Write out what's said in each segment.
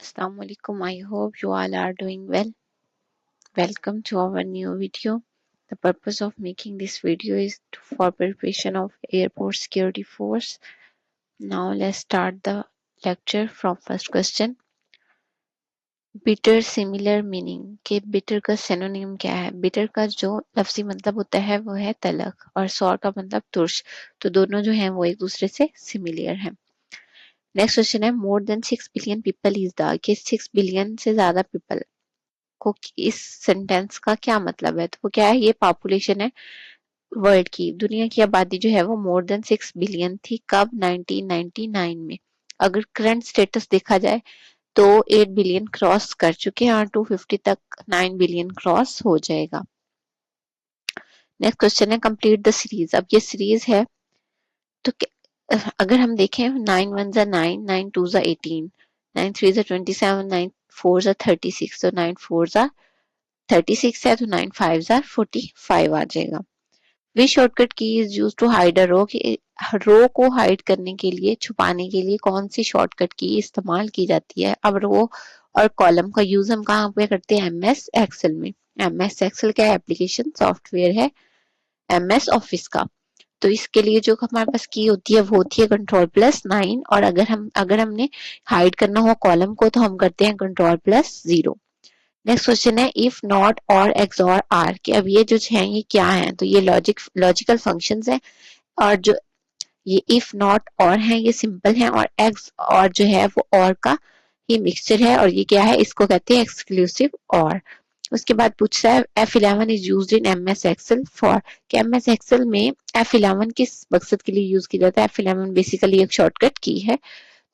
Assalamu alaikum. I hope you all are doing well. Welcome to our new video. The purpose of making this video is for preparation of Airport Security Force. Now let's start the lecture from first question. Bitter similar meaning के bitter का synonym क्या है? Bitter का जो लफ्जी मतलब होता है वो है तलख और सौर का मतलब तुर्श, तो दोनों जो हैं वो एक दूसरे से सिमिलर हैं। नेक्स्ट क्वेश्चन है more than 6 billion people is the, कि 6 बिलियन से ज्यादा पीपल को इस सेंटेंस का क्या मतलब है? तो वो क्या है, ये पॉपुलेशन है वर्ल्ड की, दुनिया की आबादी जो है वो मोर देन 6 बिलियन थी कब? 1999 में। अगर करंट स्टेटस देखा जाए तो 8 बिलियन क्रॉस कर चुके हैं और 250 तक 9 बिलियन क्रॉस हो जाएगा। नेक्स्ट क्वेश्चन है कंप्लीट द सीरीज। अब ये सीरीज है तो अगर हम देखें 9 1 जा 9, 9 2 जा 18, 9 3 जा 27, 9 4 जा 36, तो 9 4 जा 36 है तो 9 5 जा 45 आ जाएगा। वी शॉर्टकट की इज यूज टू हाइड अ रो, रो को हाइड करने के लिए, छुपाने के लिए कौन सी शॉर्टकट की इस्तेमाल की जाती है? अब रो और कॉलम का यूज हम कहाँ पे करते हैं? एमएस एक्सेल में। एमएस एक्सेल क्या एप्लीकेशन सॉफ्टवेयर है एमएस ऑफिस का। तो इसके लिए जो हमारे पास की होती है वो होती है कंट्रोल+9, और अगर हमने हाइड करना हो कॉलम को तो हम करते हैं कंट्रोल+0। नेक्स्ट क्वेश्चन है इफ नॉट और एक्स और आर के। अब ये जो है ये क्या है? तो ये लॉजिकल फंक्शंस है, और जो ये इफ नॉट और है ये सिंपल है, और एक्स और जो है वो और का ही मिक्सचर है, और ये क्या है? इसको कहते हैं एक्सक्लूसिव और। उसके बाद पूछता है F11 is used in MS Excel for, कि एमएस एक्सेल में F11 किस मकसद के लिए यूज किया जाता है? F11 बेसिकली एक शॉर्टकट की है,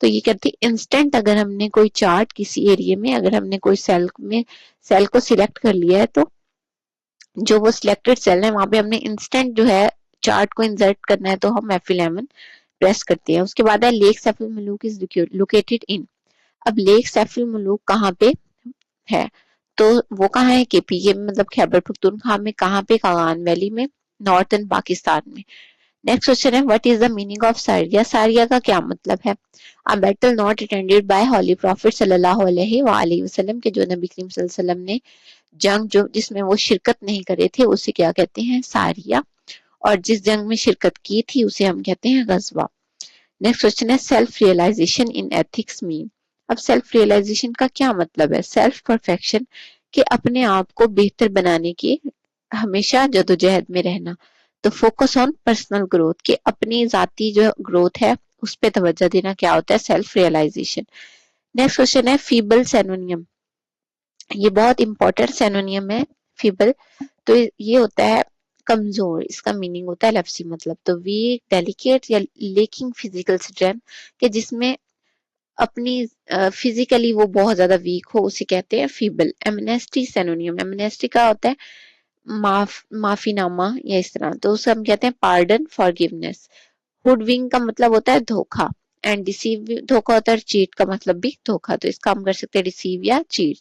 तो ये कहती है इंस्टेंट अगर हमने कोई चार्ट किसी एरिया में, अगर हमने कोई सेल को सिलेक्ट कर लिया है तो जो वो सिलेक्टेड सेल है वहां पे हमने इंस्टेंट जो है चार्ट को इंसर्ट करना है तो हम F11 प्रेस करते हैं। उसके बाद है lake Saiful Malook is located in. अब लेक सैफिल मलूक कहाँ पे है? तो वो कहाँ है? केपी मतलब खैबर पख्तूनख्वा में। कहाँ पे? कागान वैली में, नॉर्थन पाकिस्तान में। नेक्स्ट क्वेश्चन है what is the meaning of सारिया? सारिया का क्या मतलब है? A battle not attended by holy prophet सल्लल्लाहु अलैहि वसल्लम, के जो नबी करीम सल्लल्लाहु अलैहि वसल्लम ने जंग जो जिसमें वो शिरकत नहीं करे थे उसे क्या कहते हैं? सारिया। और जिस जंग में शिरकत की थी उसे हम कहते हैं गजवा। नेक्स्ट क्वेश्चन है self realisation in ethics mean. अब सेल्फ रियलाइजेशन का क्या मतलब है? सेल्फ परफेक्शन, के अपने आप को बेहतर बनाने की हमेशा जदोजहद में रहना। तो फोकस ऑन पर्सनल ग्रोथ, के अपनी जाती जो ग्रोथ है उस पर तवज्जो देना क्या होता है? Self realisation. नेक्स्ट क्वेश्चन है फीबल सेनोनियम। ये बहुत इंपॉर्टेंट सेनोनियम है फीबल। तो ये होता है कमजोर, इसका मीनिंग होता है लफ्सी मतलब। तो वीक, डेलिकेट या लेकिंग फिजिकल स्ट्रेंथ, के जिसमें अपनी फिजिकली वो बहुत ज्यादा वीक हो उसे कहते हैं फीबल। एमनेस्टी सेनोनियम, एमनेस्टी का होता है माफीनामा या इस तरह, तो उसे हम कहते हैं पार्डन फॉरगिवनेस। हुडविंग का मतलब होता है धोखा, एंड डिसीव धोखा होता है, चीट का मतलब भी धोखा, तो इसका हम कर सकते हैं डिसीव या चीट।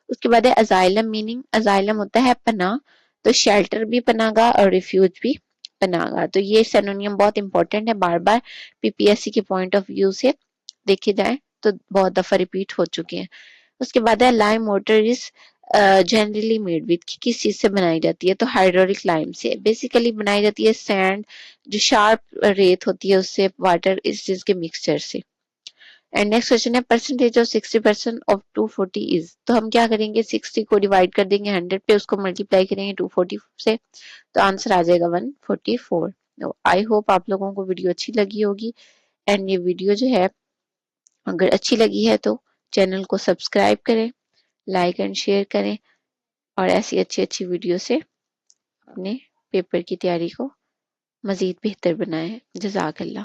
उसके बाद है अजाइलम मीनिंग, अजाइलम होता है पनाह, तो शेल्टर भी पनागा और रिफ्यूज भी पनागा। तो ये सेनोनियम बहुत इंपॉर्टेंट है, बार बार पीपीएससी के पॉइंट ऑफ व्यू से देखे जाए तो बहुत दफा रिपीट हो चुके हैं। उसके बाद है lime motor is generally made with, किस चीज से बनाई जाती है? तो हाइड्रोलिक लाइम से बेसिकली बनाई जाती है। सैंड जो शार्प रेत होती है उससे, वाटर इस चीज के मिक्सचर से। एंड नेक्स्ट क्वेश्चन है परसेंटेज ऑफ 60% ऑफ 240 इज। तो हम क्या करेंगे? 60 को डिवाइड कर देंगे 100 पे, उसको मल्टीप्लाई करेंगे 240 से, तो आंसर आ जाएगा 144। आई होप आप लोगों को वीडियो अच्छी लगी होगी। एंड ये वीडियो जो है अगर अच्छी लगी है तो चैनल को सब्सक्राइब करें, लाइक एंड शेयर करें, और ऐसी अच्छी अच्छी वीडियो से अपने पेपर की तैयारी को मजीद बेहतर बनाएं। जज़ाकल्लाह।